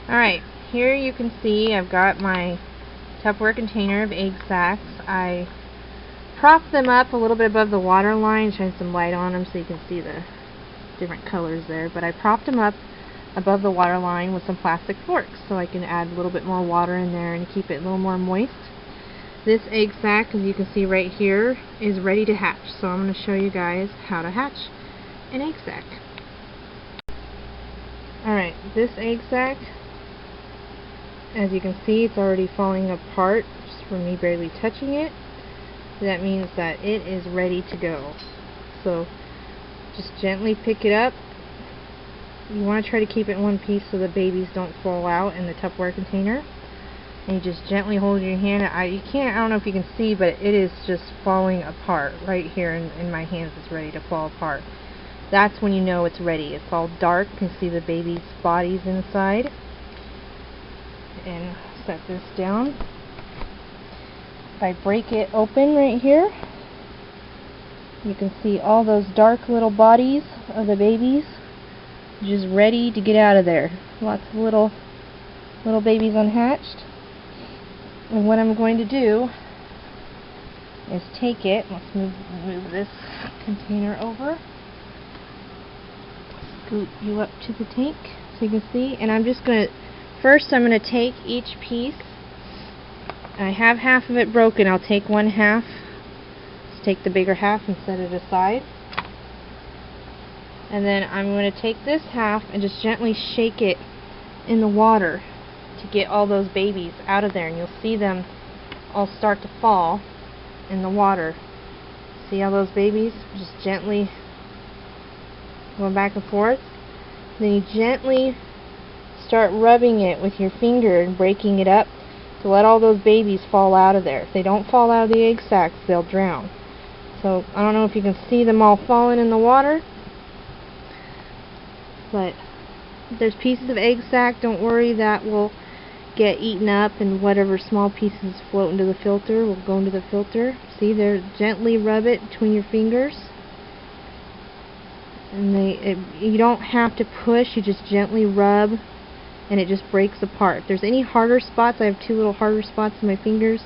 Alright, here you can see I've got my Tupperware container of egg sacs. I propped them up a little bit above the water line, shine some light on them so you can see the different colors there, but I propped them up above the water line with some plastic forks so I can add a little bit more water in there and keep it a little more moist. This egg sac, as you can see right here, is ready to hatch, so I'm going to show you guys how to hatch an egg sac. Alright, this egg sac, as you can see, it's already falling apart just from me barely touching it. That means that it is ready to go. So just gently pick it up. You want to try to keep it in one piece so the babies don't fall out in the Tupperware container. And you just gently hold your hand. I don't know if you can see, but it is just falling apart right here in my hands. It's ready to fall apart. That's when you know it's ready. It's all dark. You can see the baby's bodies inside. And set this down. If I break it open right here, you can see all those dark little bodies of the babies just ready to get out of there. Lots of little babies unhatched. And what I'm going to do is take it. Let's move this container over. Scoot you up to the tank so you can see. And I'm just going to first I'm going to take each piece. I have half of it broken. I'll take one half. Let's take the bigger half and set it aside. And then I'm going to take this half and just gently shake it in the water to get all those babies out of there. And you'll see them all start to fall in the water. See all those babies? Just gently going back and forth. Then you gently start rubbing it with your finger and breaking it up to let all those babies fall out of there. If they don't fall out of the egg sacs, they'll drown. So I don't know if you can see them all falling in the water, but if there's pieces of egg sac, don't worry, that will get eaten up, and whatever small pieces float into the filter will go into the filter. See there, gently rub it between your fingers. And you don't have to push, you just gently rub and it just breaks apart. If there's any harder spots, I have two little harder spots in my fingers,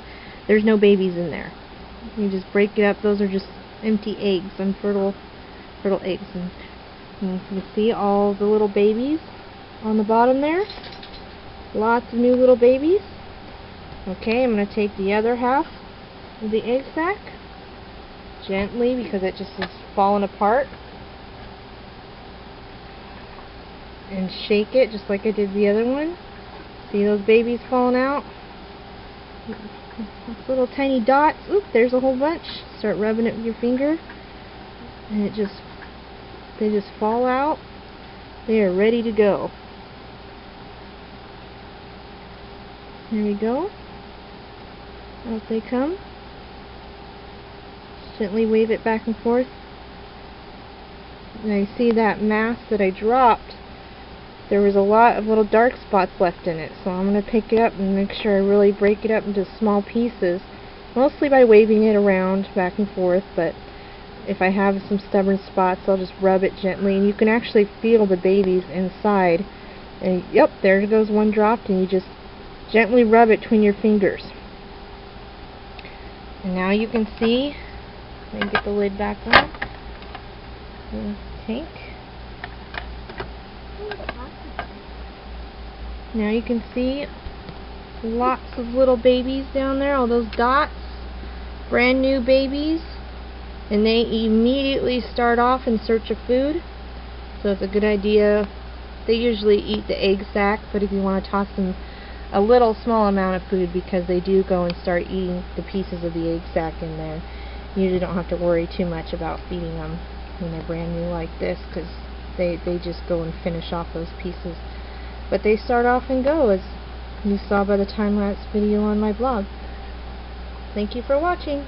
there's no babies in there. You just break it up. Those are just empty eggs, unfertile eggs. And you can see all the little babies on the bottom there. Lots of new little babies. Okay, I'm going to take the other half of the egg sac gently because it just is falling apart. And shake it just like I did the other one. See those babies falling out? Those little tiny dots. Oop, there's a whole bunch. Start rubbing it with your finger. And they just fall out. They are ready to go. There we go. Out they come. Gently wave it back and forth. And I see that mass that I dropped. There was a lot of little dark spots left in it, so I'm going to pick it up and make sure I really break it up into small pieces, mostly by waving it around back and forth, but if I have some stubborn spots, I'll just rub it gently, and you can actually feel the babies inside. And yep, there goes one dropped, and you just gently rub it between your fingers. And now you can see, let me get the lid back on the tank. Now you can see lots of little babies down there, all those dots, brand new babies, and they immediately start off in search of food. So it's a good idea. They usually eat the egg sac, but if you want to toss them a little small amount of food, because they do go and start eating the pieces of the egg sac in there, you usually don't have to worry too much about feeding them when they're brand new like this, because they just go and finish off those pieces. But they start off and go, as you saw by the time-lapse video on my blog. Thank you for watching.